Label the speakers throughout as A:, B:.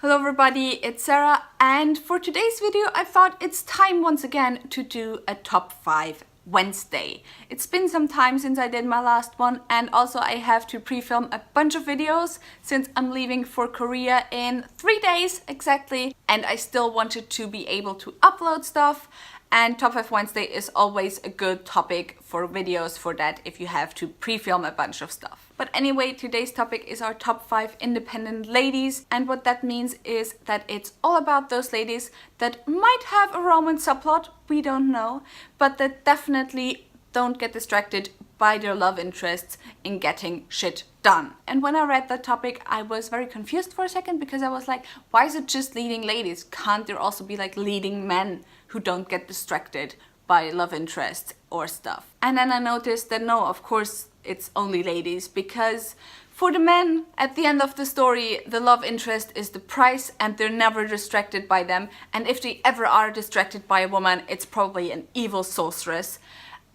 A: Hello everybody, it's Sarah, and for today's video I thought it's time once again to do a top 5 Wednesday. It's been some time since I did my last one, and also I have to pre-film a bunch of videos since I'm leaving for Korea in 3 days exactly, and I still wanted to be able to upload stuff. And Top 5 Wednesday is always a good topic for videos for that if you have to pre-film a bunch of stuff. But anyway, today's topic is our top 5 independent ladies, and what that means is that it's all about those ladies that might have a romance subplot, we don't know, but that definitely don't get distracted by their love interests in getting shit done. And when I read that topic, I was very confused for a second because I was like, why is it just leading ladies? Can't there also be like leading men who don't get distracted by love interests or stuff? And then I noticed that no, of course it's only ladies, because for the men, at the end of the story, the love interest is the prize and they're never distracted by them. And if they ever are distracted by a woman, it's probably an evil sorceress.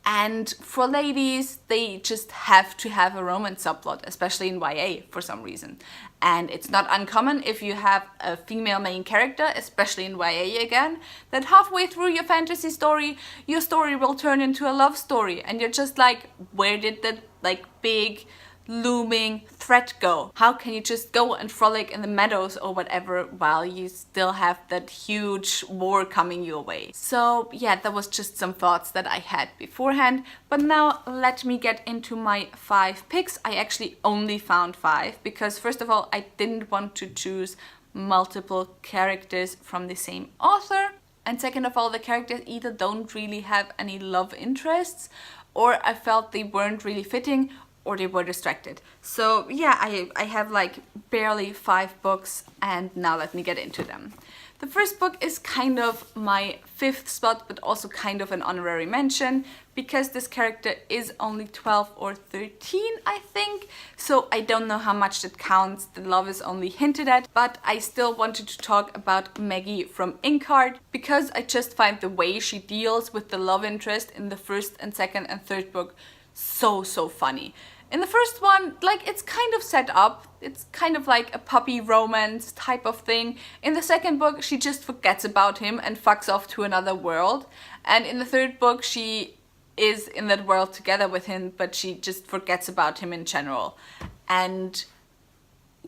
A: And for ladies, they just have to have a romance subplot, especially in YA for some reason. And it's not uncommon if you have a female main character, especially in YA again, that halfway through your fantasy story, your story will turn into a love story. And you're just like, where did that like big looming threat go? How can you just go and frolic in the meadows or whatever while you still have that huge war coming your way? So yeah, that was just some thoughts that I had beforehand. But now let me get into my 5 picks. I actually only found 5 because first of all, I didn't want to choose multiple characters from the same author. And second of all, the characters either don't really have any love interests, or I felt they weren't really fitting, or they were distracted. So yeah, I have like barely 5 books, and now let me get into them. The first book is kind of my 5th spot, but also kind of an honorary mention, because this character is only 12 or 13, I think. So I don't know how much that counts, the love is only hinted at, but I still wanted to talk about Maggie from Inkheart, because I just find the way she deals with the love interest in the first and second and third book so funny. In the first one, like, it's kind of set up. It's kind of like a puppy romance type of thing. In the second book, she just forgets about him and fucks off to another world. And in the third book, she is in that world together with him, but she just forgets about him in general. And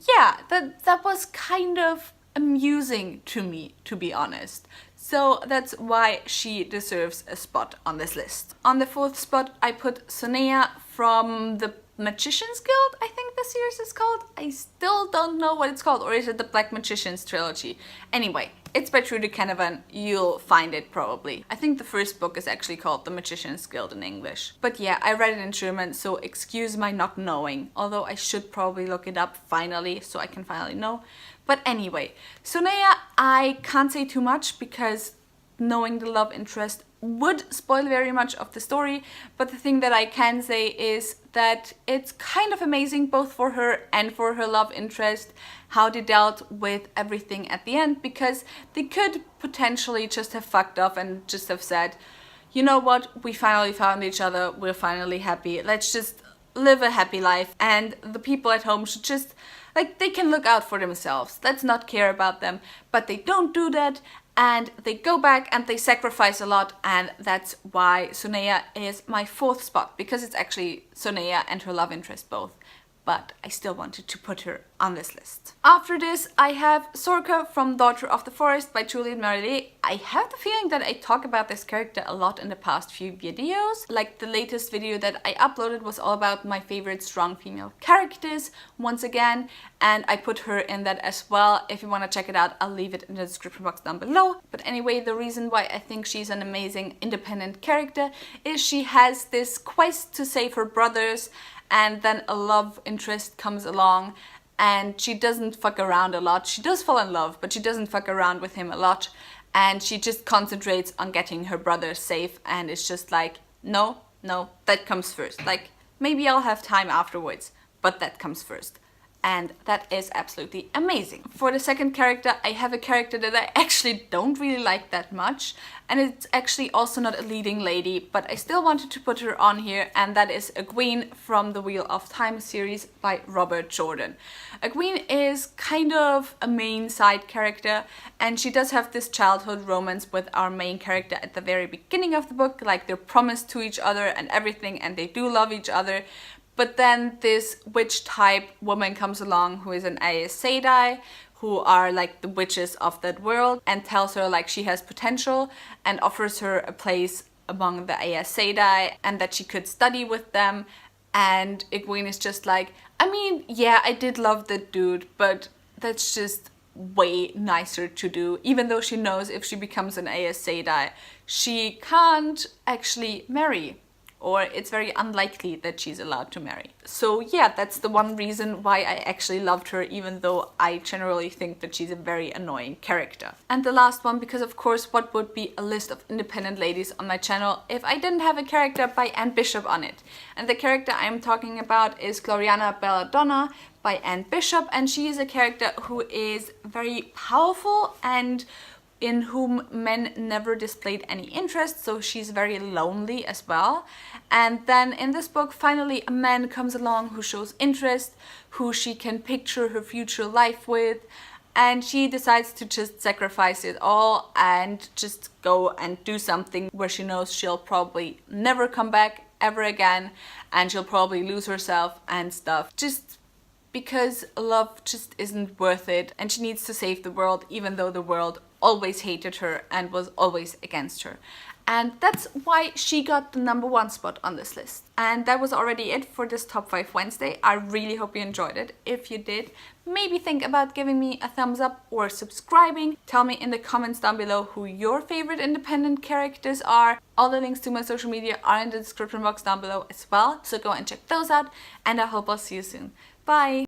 A: yeah, that was kind of amusing to me, to be honest. So that's why she deserves a spot on this list. On the 4th spot, I put Sonea from the Magician's Guild, I think the series is called. I still don't know what it's called, or is it the Black Magicians trilogy? Anyway, it's by Trudy Canavan, you'll find it probably. I think the first book is actually called The Magician's Guild in English. But yeah, I read it in German, so excuse my not knowing, although I should probably look it up finally, so I can finally know. But anyway, Sonea, I can't say too much because knowing the love interest would spoil very much of the story, but the thing that I can say is that it's kind of amazing both for her and for her love interest how they dealt with everything at the end, because they could potentially just have fucked off and just have said, you know what, we finally found each other, we're finally happy, let's just live a happy life, and the people at home should just, like, they can look out for themselves, let's not care about them. But they don't do that, and they go back and they sacrifice a lot, and that's why Sonea is my 4th spot, because it's actually Sonea and her love interest both. But I still wanted to put her on this list. After this, I have Sorka from Daughter of the Forest by Juliet Marillet. I have the feeling that I talk about this character a lot in the past few videos. Like the latest video that I uploaded was all about my favorite strong female characters once again, and I put her in that as well. If you want to check it out, I'll leave it in the description box down below. But anyway, the reason why I think she's an amazing independent character is she has this quest to save her brothers, and then a love interest comes along, and she doesn't fuck around a lot. She does fall in love, but she doesn't fuck around with him a lot, and she just concentrates on getting her brother safe, and it's just like, no, that comes first. Like, maybe I'll have time afterwards, but that comes first. and that is absolutely amazing. For the second character, I have a character that I actually don't really like that much, and it's actually also not a leading lady, but I still wanted to put her on here, and that is Egwene from the Wheel of Time series by Robert Jordan. Egwene is kind of a main side character, and she does have this childhood romance with our main character at the very beginning of the book, like they're promised to each other and everything, and they do love each other. But then this witch type woman comes along who is an Aes Sedai, who are like the witches of that world, and tells her like she has potential and offers her a place among the Aes Sedai and that she could study with them. And Egwene is just like, I mean, yeah, I did love that dude, but that's just way nicer to do, even though she knows if she becomes an Aes Sedai, she can't actually marry, or it's very unlikely that she's allowed to marry. So yeah, that's the one reason why I actually loved her, even though I generally think that she's a very annoying character. And the last one, because of course, what would be a list of independent ladies on my channel if I didn't have a character by Anne Bishop on it? And the character I'm talking about is Gloriana Belladonna by Anne Bishop, and she is a character who is very powerful and in whom men never displayed any interest, so she's very lonely as well. And then in this book, finally a man comes along who shows interest, who she can picture her future life with, and she decides to just sacrifice it all and just go and do something where she knows she'll probably never come back ever again, and she'll probably lose herself and stuff. Just because love just isn't worth it, and she needs to save the world, even though the world always hated her and was always against her. And that's why she got the #1 spot on this list. And that was already it for this Top 5 Wednesday. I really hope you enjoyed it. If you did, maybe think about giving me a thumbs up or subscribing. Tell me in the comments down below who your favorite independent characters are. All the links to my social media are in the description box down below as well, so go and check those out, and I hope I'll see you soon. Bye!